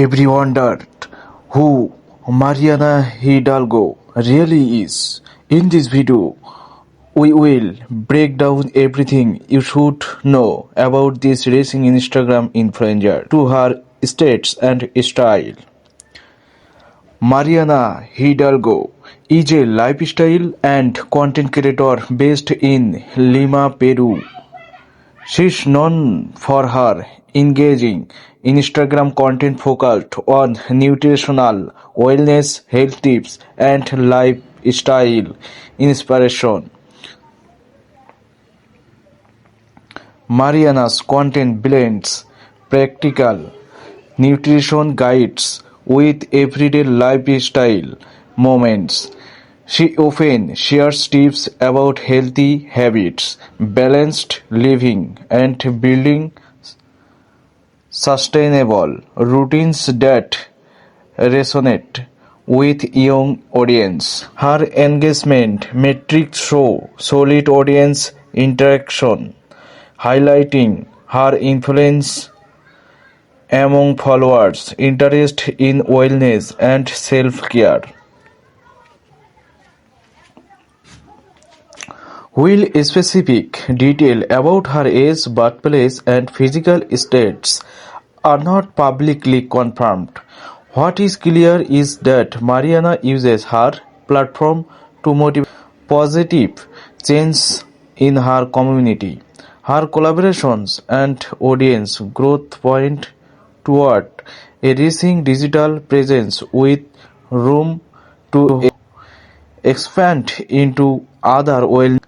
Every wondered who Mariana Hidalgo really is. In this video, we will break down everything you should know about this racing Instagram influencer to her states and style. Mariana Hidalgo is a lifestyle and content creator based in Lima, Peru. She is known for her engaging Instagram content focused on nutritional wellness, health tips, and lifestyle inspiration. Mariana's content blends practical nutrition guides with everyday lifestyle moments. She often shares tips about healthy habits, balanced living, and building sustainable routines that resonate with young audience. Her engagement metrics show solid audience interaction, highlighting her influence among followers interested in wellness and self-care. While specific details about her age, birthplace, and physical states are not publicly confirmed, what is clear is that Mariana uses her platform to motivate positive change in her community. Her collaborations and audience growth point toward a rising digital presence with room to expand into other well.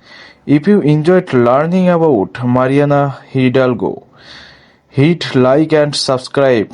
If you enjoyed learning about Mariana Hidalgo, hit like and subscribe.